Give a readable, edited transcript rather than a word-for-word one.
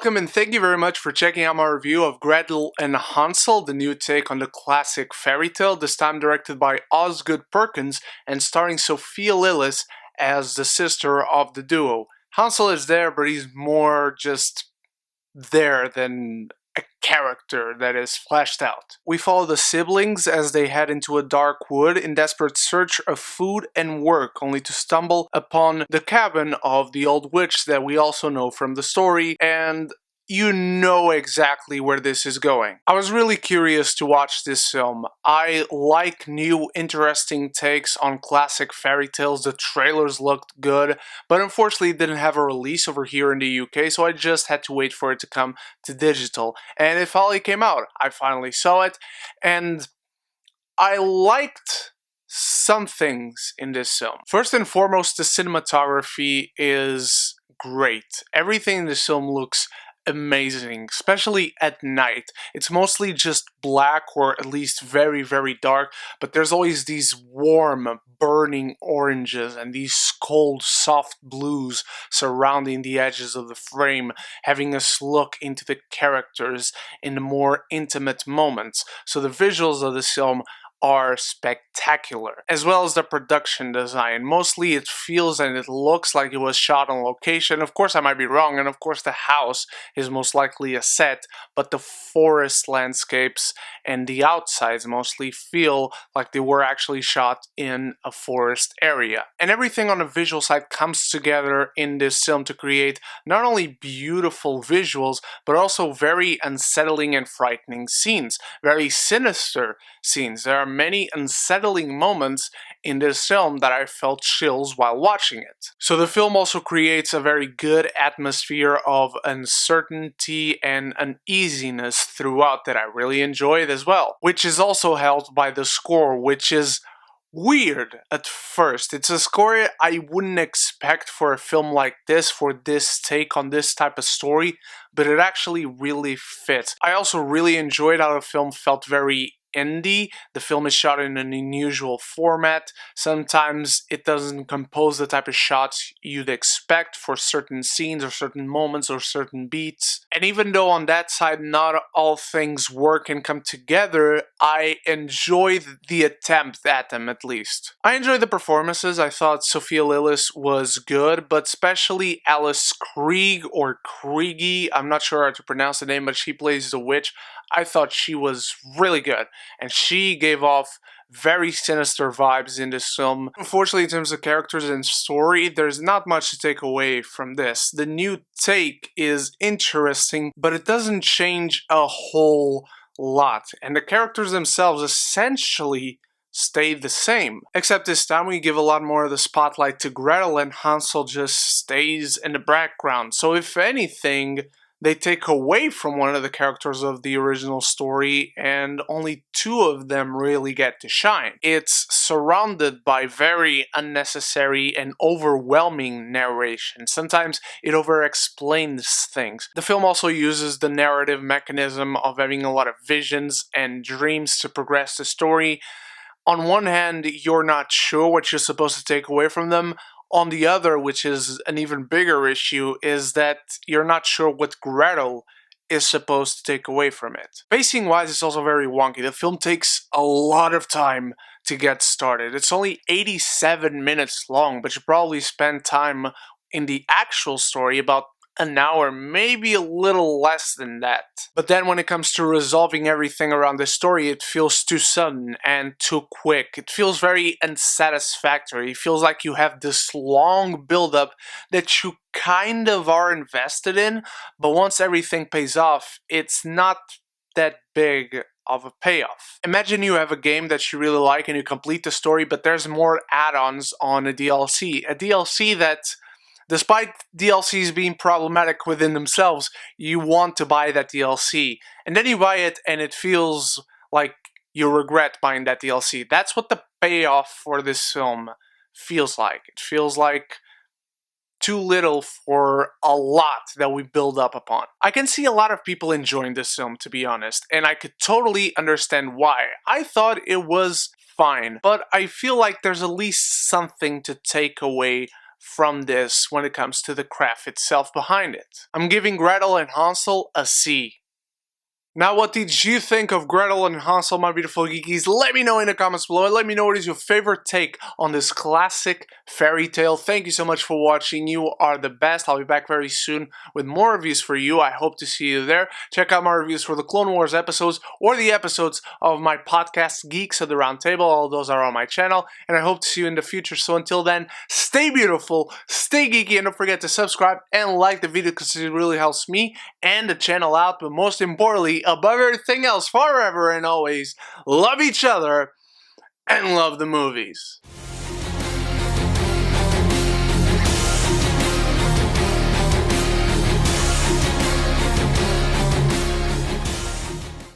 Welcome and thank you very much for checking out my review of Gretel and Hansel, the new take on the classic fairy tale, this time directed by Osgood Perkins and starring Sophia Lillis as the sister of the duo. Hansel is there, but he's more just there than a character that is fleshed out. We follow the siblings as they head into a dark wood in desperate search of food and work, only to stumble upon the cabin of the old witch that we also know from the story, and you know exactly where this is going. I was really curious to watch this film. I like new, interesting takes on classic fairy tales. The trailers looked good, but unfortunately it didn't have a release over here in the UK, so I just had to wait for it to come to digital. And it finally came out. I finally saw it, and I liked some things in this film. First and foremost, the cinematography is great. Everything in this film looks amazing, especially at night. It's mostly just black, or at least very, very dark, but there's always these warm, burning oranges and these cold, soft blues surrounding the edges of the frame, having us look into the characters in the more intimate moments. So the visuals of this film are spectacular, as well as the production design. Mostly it feels and it looks like it was shot on location. Of course I might be wrong, and of course the house is most likely a set, but the forest landscapes and the outsides mostly feel like they were actually shot in a forest area. And everything on the visual side comes together in this film to create not only beautiful visuals, but also very unsettling and frightening scenes, very sinister scenes. There are many unsettling moments in this film that I felt chills while watching it. So the film also creates a very good atmosphere of uncertainty and uneasiness throughout that I really enjoyed as well, which is also helped by the score, which is weird at first. It's a score I wouldn't expect for a film like this, for this take on this type of story, but it actually really fits. I also really enjoyed how the film felt very indie. The film is shot in an unusual format. Sometimes it doesn't compose the type of shots you'd expect for certain scenes or certain moments or certain beats. And even though on that side not all things work and come together, I enjoyed the attempt at them at least. I enjoyed the performances. I thought Sophia Lillis was good, but especially Alice Krige or Krige, I'm not sure how to pronounce the name, but she plays the witch. I thought she was really good, and she gave off very sinister vibes in this film. Unfortunately, in terms of characters and story, there's not much to take away from this. The new take is interesting, but it doesn't change a whole lot, and the characters themselves essentially stay the same. Except this time we give a lot more of the spotlight to Gretel, and Hansel just stays in the background. So if anything, they take away from one of the characters of the original story, and only two of them really get to shine. It's surrounded by very unnecessary and overwhelming narration. Sometimes it over-explains things. The film also uses the narrative mechanism of having a lot of visions and dreams to progress the story. On one hand, you're not sure what you're supposed to take away from them. On the other, which is an even bigger issue, is that you're not sure what Gretel is supposed to take away from it. Pacing-wise, it's also very wonky. The film takes a lot of time to get started. It's only 87 minutes long, but you probably spend time in the actual story about an hour, maybe a little less than that. But then when it comes to resolving everything around the story, it feels too sudden and too quick. It feels very unsatisfactory. It feels like you have this long build-up that you kind of are invested in, but once everything pays off, it's not that big of a payoff. Imagine you have a game that you really like and you complete the story, but there's more add-ons on a DLC. A DLC that, despite DLCs being problematic within themselves, you want to buy that DLC. And then you buy it and it feels like you regret buying that DLC. That's what the payoff for this film feels like. It feels like too little for a lot that we build up upon. I can see a lot of people enjoying this film, to be honest, and I could totally understand why. I thought it was fine, but I feel like there's at least something to take away from this when it comes to the craft itself behind it. I'm giving Gretel and Hansel a C. Now, what did you think of Gretel and Hansel, my beautiful geekies? Let me know in the comments below, and let me know what is your favorite take on this classic fairy tale. Thank you so much for watching. You are the best. I'll be back very soon with more reviews for you. I hope to see you there. Check out my reviews for the Clone Wars episodes or the episodes of my podcast, Geeks of the Round Table. All those are on my channel, and I hope to see you in the future. So until then, stay beautiful, stay geeky, and don't forget to subscribe and like the video because it really helps me and the channel out. But most importantly, above everything else, forever and always, love each other and love the movies.